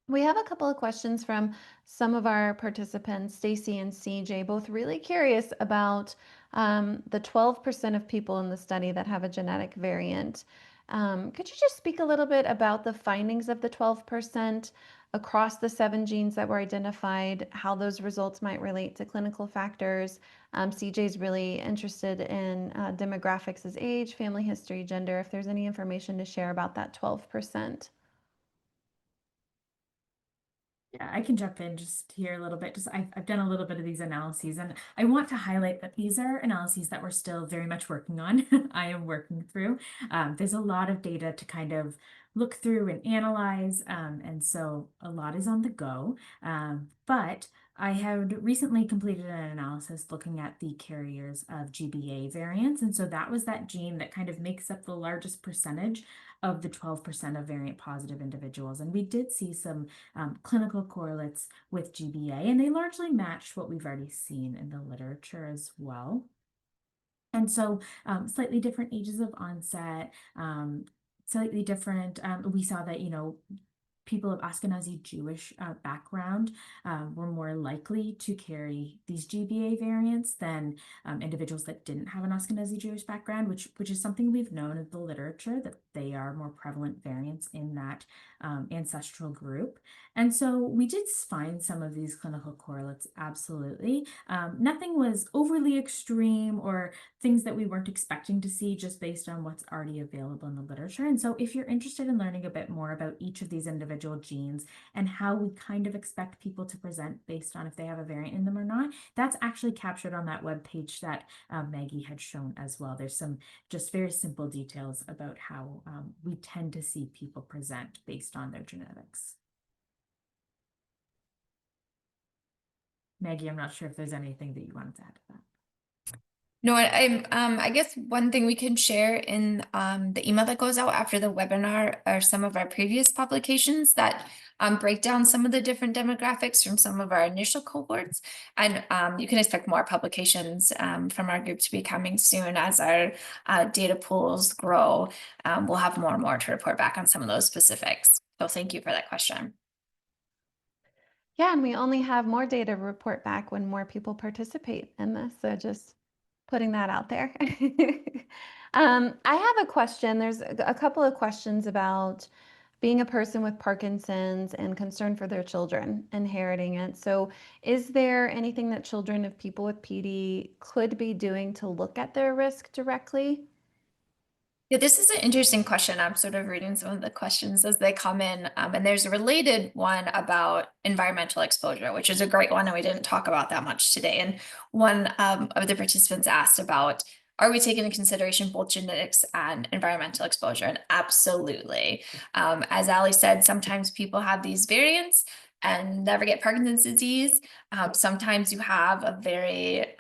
We have a couple of questions from some of our participants, Stacy and CJ, both really curious about the 12% of people in the study that have a genetic variant. Could you just speak a little bit about the findings of the 12% across the 7 genes that were identified, how those results might relate to clinical factors? CJ's really interested in demographics as age, family history, gender, if there's any information to share about that 12%. Yeah, I can jump in just here a little bit. I've done a little bit of these analyses, and I want to highlight that these are analyses that we're still very much working on. I am working through. There's a lot of data to kind of look through and analyze, and so a lot is on the go. But I had recently completed an analysis looking at the carriers of GBA variants, and so that was that gene that kind of makes up the largest percentage of the 12% of variant positive individuals. And we did see some clinical correlates with GBA, and they largely matched what we've already seen in the literature as well. And so slightly different ages of onset, slightly different, we saw that, people of Ashkenazi Jewish background were more likely to carry these GBA variants than individuals that didn't have an Ashkenazi Jewish background, which is something we've known in the literature, that they are more prevalent variants in that ancestral group. And so we did find some of these clinical correlates, absolutely. Nothing was overly extreme or things that we weren't expecting to see just based on what's already available in the literature. And so if you're interested in learning a bit more about each of these individual genes and how we kind of expect people to present based on if they have a variant in them or not, that's actually captured on that web page that Maggie had shown as well. There's some just very simple details about how we tend to see people present based on their genetics. Maggie, I'm not sure if there's anything that you wanted to add to that. No, I guess one thing we can share in the email that goes out after the webinar are some of our previous publications that break down some of the different demographics from some of our initial cohorts. And you can expect more publications from our group to be coming soon as our data pools grow. We'll have more and more to report back on some of those specifics. So thank you for that question. Yeah, and we only have more data to report back when more people participate in this. So just putting that out there. I have a question. There's a couple of questions about being a person with Parkinson's and concern for their children inheriting it. So is there anything that children of people with PD could be doing to look at their risk directly? Yeah, this is an interesting question. I'm sort of reading some of the questions as they come in. And there's a related one about environmental exposure, which is a great one. And we didn't talk about that much today. And one of the participants asked about, are we taking into consideration both genetics and environmental exposure? And absolutely. As Ali said, sometimes people have these variants and never get Parkinson's disease. Sometimes you have a very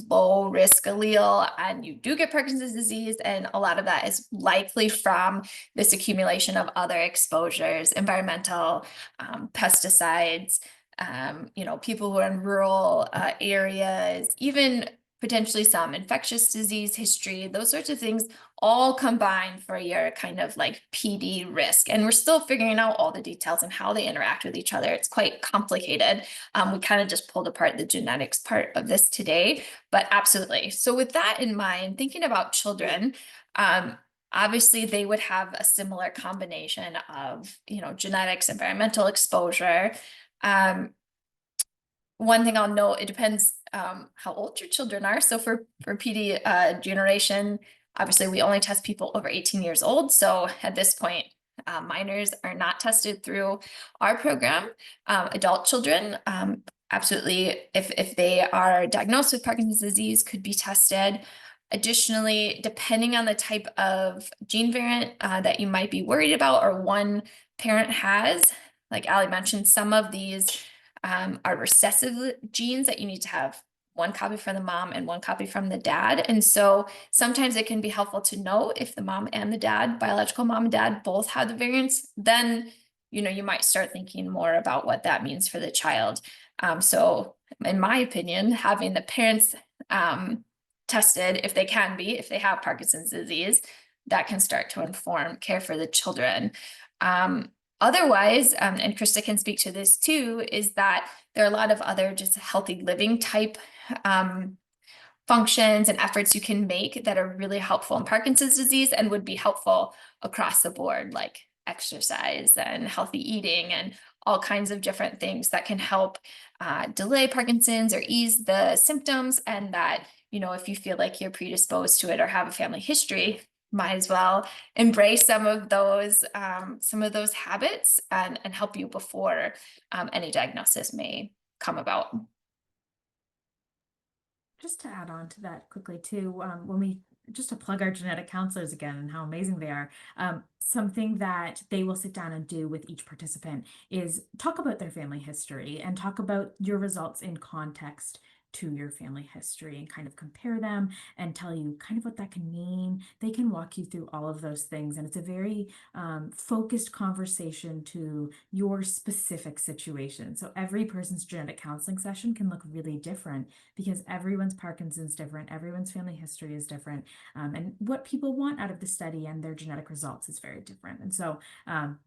low risk allele and you do get Parkinson's disease, and a lot of that is likely from this accumulation of other exposures, environmental, pesticides, people who are in rural areas, even potentially some infectious disease history, those sorts of things all combine for your kind of like PD risk. And we're still figuring out all the details and how they interact with each other. It's quite complicated. We kind of just pulled apart the genetics part of this today, but absolutely. So with that in mind, thinking about children, obviously they would have a similar combination of, genetics, environmental exposure. One thing I'll note, it depends how old your children are. So for PD generation, obviously we only test people over 18 years old. So at this point, minors are not tested through our program. Adult children, absolutely, if they are diagnosed with Parkinson's disease, could be tested. Additionally, depending on the type of gene variant that you might be worried about or one parent has, like Ali mentioned, some of these are recessive genes that you need to have one copy from the mom and one copy from the dad. And so sometimes it can be helpful to know if the mom and the dad, biological mom and dad, both have the variants, then, you might start thinking more about what that means for the child. So in my opinion, having the parents tested, if they can be, if they have Parkinson's disease, that can start to inform care for the children. Otherwise, and Krista can speak to this too, is that there are a lot of other just healthy living type functions and efforts you can make that are really helpful in Parkinson's disease and would be helpful across the board, like exercise and healthy eating and all kinds of different things that can help delay Parkinson's or ease the symptoms. And that, if you feel like you're predisposed to it or have a family history, might as well embrace some of those habits and help you before any diagnosis may come about. Just to add on to that quickly too, when we just to plug our genetic counselors again and how amazing they are, something that they will sit down and do with each participant is talk about their family history and talk about your results in context to your family history and kind of compare them and tell you kind of what that can mean. They can walk you through all of those things, and it's a very focused conversation to your specific situation. So every person's genetic counseling session can look really different because everyone's Parkinson's different, everyone's family history is different, and what people want out of the study and their genetic results is very different. And so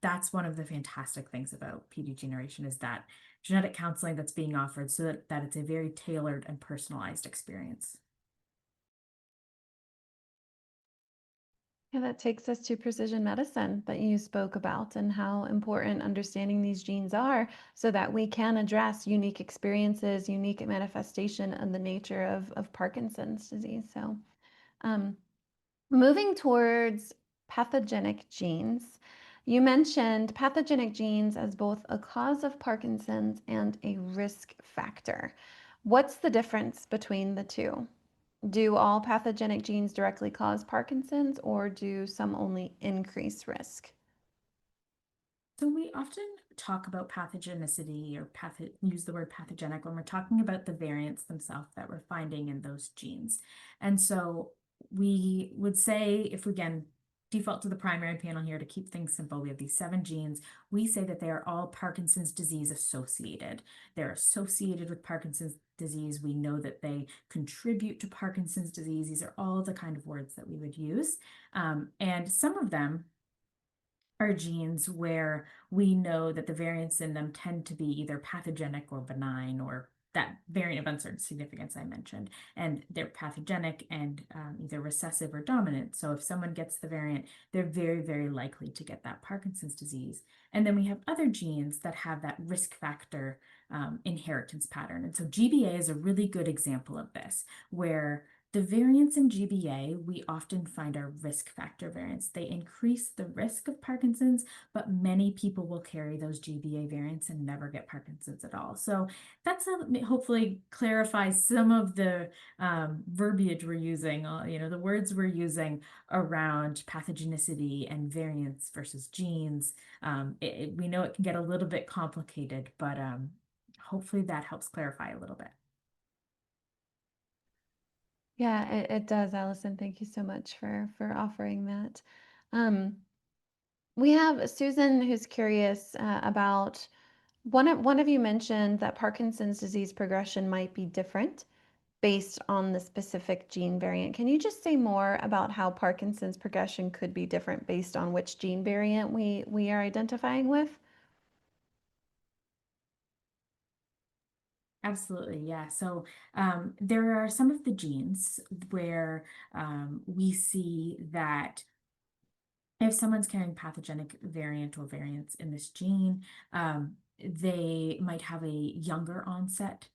that's one of the fantastic things about PD Generation is that genetic counseling that's being offered so that it's a very tailored and personalized experience. Yeah, that takes us to precision medicine that you spoke about and how important understanding these genes are so that we can address unique experiences, unique manifestation, and the nature of Parkinson's disease. So, um, moving towards pathogenic genes, you mentioned pathogenic genes as both a cause of Parkinson's and a risk factor. What's the difference between the two? Do all pathogenic genes directly cause Parkinson's, or do some only increase risk? So we often talk about pathogenicity or use the word pathogenic when we're talking about the variants themselves that we're finding in those genes. And so we would say, if we again default to the primary panel here to keep things simple, we have these 7 genes. We say that they are all Parkinson's disease associated. They're associated with Parkinson's disease. We know that they contribute to Parkinson's disease. These are all the kind of words that we would use. And some of them are genes where we know that the variants in them tend to be either pathogenic or benign, or that variant of uncertain significance I mentioned, and they're pathogenic and either recessive or dominant. So if someone gets the variant, they're very, very likely to get that Parkinson's disease. And then we have other genes that have that risk factor inheritance pattern. And so GBA is a really good example of this, where the variants in GBA, we often find are risk factor variants. They increase the risk of Parkinson's, but many people will carry those GBA variants and never get Parkinson's at all. So that's hopefully clarifies some of the verbiage we're using, the words we're using around pathogenicity and variants versus genes. We know it can get a little bit complicated, but hopefully that helps clarify a little bit. Yeah, it does, Allison. Thank you so much for offering that. Um, we have Susan who's curious about one of you mentioned that Parkinson's disease progression might be different based on the specific gene variant. Can you just say more about how Parkinson's progression could be different based on which gene variant we are identifying with? Absolutely, yeah. So there are some of the genes where we see that if someone's carrying pathogenic variant or variants in this gene, they might have a younger onset,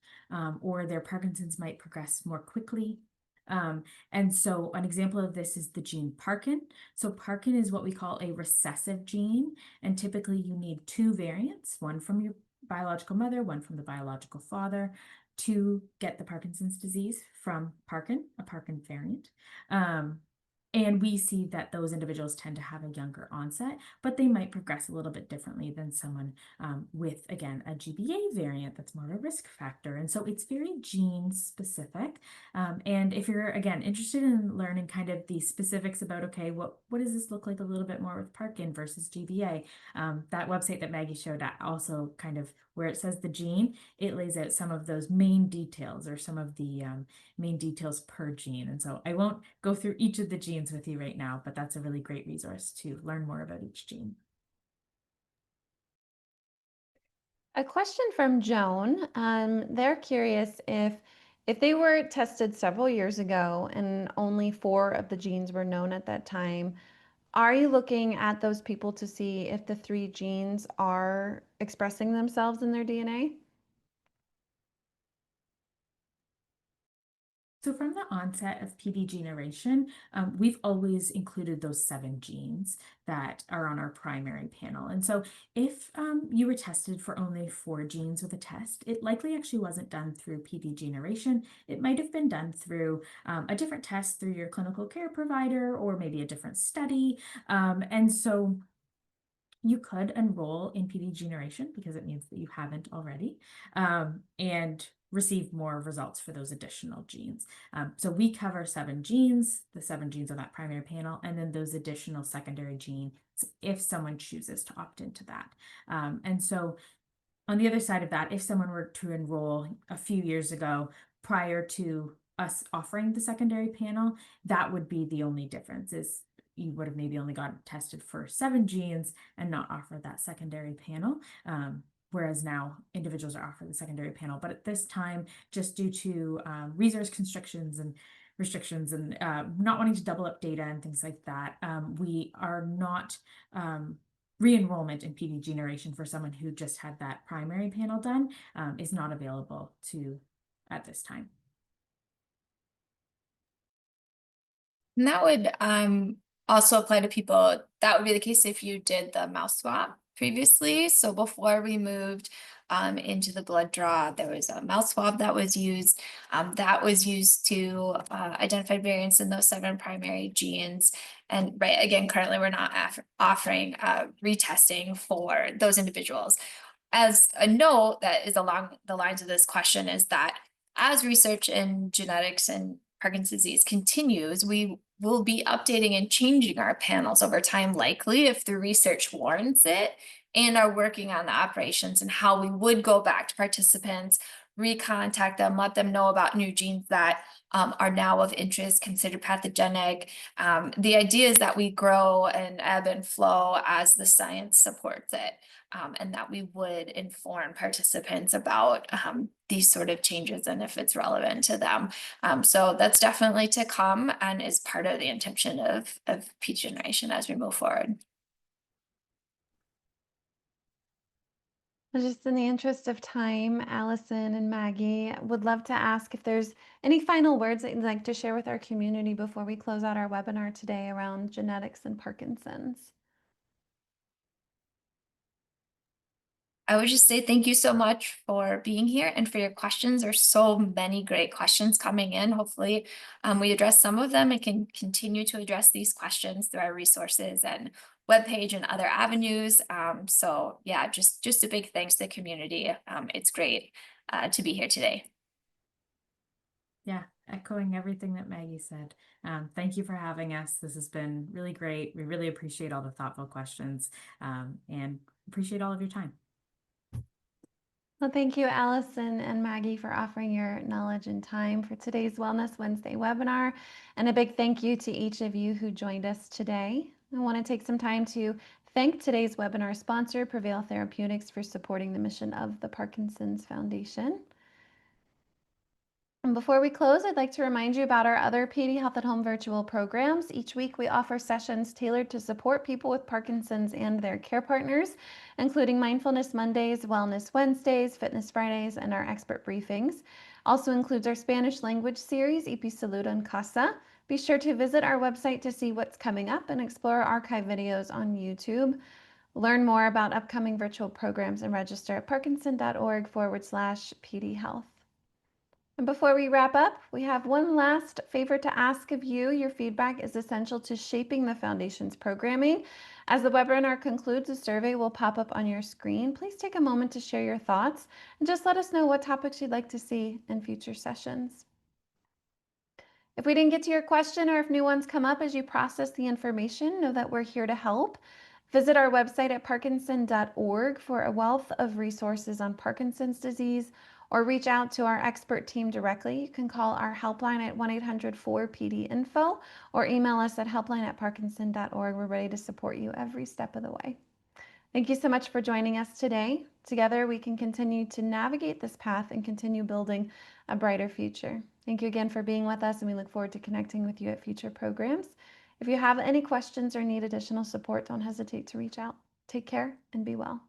or their Parkinson's might progress more quickly. And so an example of this is the gene Parkin. So Parkin is what we call a recessive gene, and typically you need 2 variants, one from your biological mother, one from the biological father, to get the Parkinson's disease from Parkin, a Parkin variant. And we see that those individuals tend to have a younger onset, but they might progress a little bit differently than someone with, again, a GBA variant that's more of a risk factor. And so it's very gene specific. And if you're, again, interested in learning kind of the specifics about, okay, what does this look like a little bit more with Parkin versus GBA? That website that Maggie showed also kind of where it says the gene, it lays out some of those main details or some of the main details per gene. And so I won't go through each of the genes with you right now, but that's a really great resource to learn more about each gene. A question from Joan. They're curious if If they were tested several years ago and only 4 of the genes were known at that time, are you looking at those people to see if the 3 genes are expressing themselves in their DNA? So from the onset of PD generation, we've always included those 7 genes that are on our primary panel. And so if you were tested for only 4 genes with a test, it likely actually wasn't done through PD generation. It might have been done through a different test through your clinical care provider or maybe a different study. And so you could enroll in PD generation because it means that you haven't already, and receive more results for those additional genes. So we cover 7 genes, the 7 genes on that primary panel, and then those additional secondary genes if someone chooses to opt into that. And so on the other side of that, if someone were to enroll a few years ago prior to us offering the secondary panel, that would be the only difference is you would have maybe only gotten tested for 7 genes and not offered that secondary panel. Whereas now individuals are offered the secondary panel. But at this time, just due to resource constrictions and restrictions and not wanting to double up data and things like that, we are not re-enrollment in PD generation for someone who just had that primary panel done is not available to at this time. And that would also apply to people. That would be the case if you did the mouse swab previously. So before we moved into the blood draw, there was a mouse swab that was used. That was used to identify variants in those 7 primary genes. And right, again, currently we're not offering retesting for those individuals. As a note that is along the lines of this question is that as research in genetics and Parkinson's disease continues, we will be updating and changing our panels over time, likely if the research warrants it, and are working on the operations and how we would go back to participants, recontact them, let them know about new genes that are now of interest, considered pathogenic. The idea is that we grow and ebb and flow as the science supports it. And that we would inform participants about these sort of changes and if it's relevant to them. So that's definitely to come and is part of the intention of P generation as we move forward. Well, just in the interest of time, Allison and Maggie, would love to ask if there's any final words that you'd like to share with our community before we close out our webinar today around genetics and Parkinson's. I would just say thank you so much for being here and for your questions. There's so many great questions coming in. Hopefully we address some of them and can continue to address these questions through our resources and webpage and other avenues. So yeah, just a big thanks to the community. It's great to be here today. Yeah, echoing everything that Maggie said. Thank you for having us. This has been really great. We really appreciate all the thoughtful questions and appreciate all of your time. Well, thank you, Allison and Maggie, for offering your knowledge and time for today's Wellness Wednesday webinar. And a big thank you to each of you who joined us today. I want to take some time to thank today's webinar sponsor, Prevail Therapeutics, for supporting the mission of the Parkinson's Foundation. And before we close, I'd like to remind you about our other PD Health at Home virtual programs. Each week, we offer sessions tailored to support people with Parkinson's and their care partners, including Mindfulness Mondays, Wellness Wednesdays, Fitness Fridays, and our expert briefings. Also includes our Spanish language series, Y Salud en Casa. Be sure to visit our website to see what's coming up and explore our archive videos on YouTube. Learn more about upcoming virtual programs and register at parkinson.org/PD Health. And before we wrap up, we have one last favor to ask of you. Your feedback is essential to shaping the Foundation's programming. As the webinar concludes, a survey will pop up on your screen. Please take a moment to share your thoughts and just let us know what topics you'd like to see in future sessions. If we didn't get to your question or if new ones come up as you process the information, know that we're here to help. Visit our website at parkinson.org for a wealth of resources on Parkinson's disease, or reach out to our expert team directly. You can call our helpline at 1-800-4PD-INFO or email us at helpline@parkinson.org. We're ready to support you every step of the way. Thank you so much for joining us today. Together, we can continue to navigate this path and continue building a brighter future. Thank you again for being with us, and we look forward to connecting with you at future programs. If you have any questions or need additional support, don't hesitate to reach out. Take care and be well.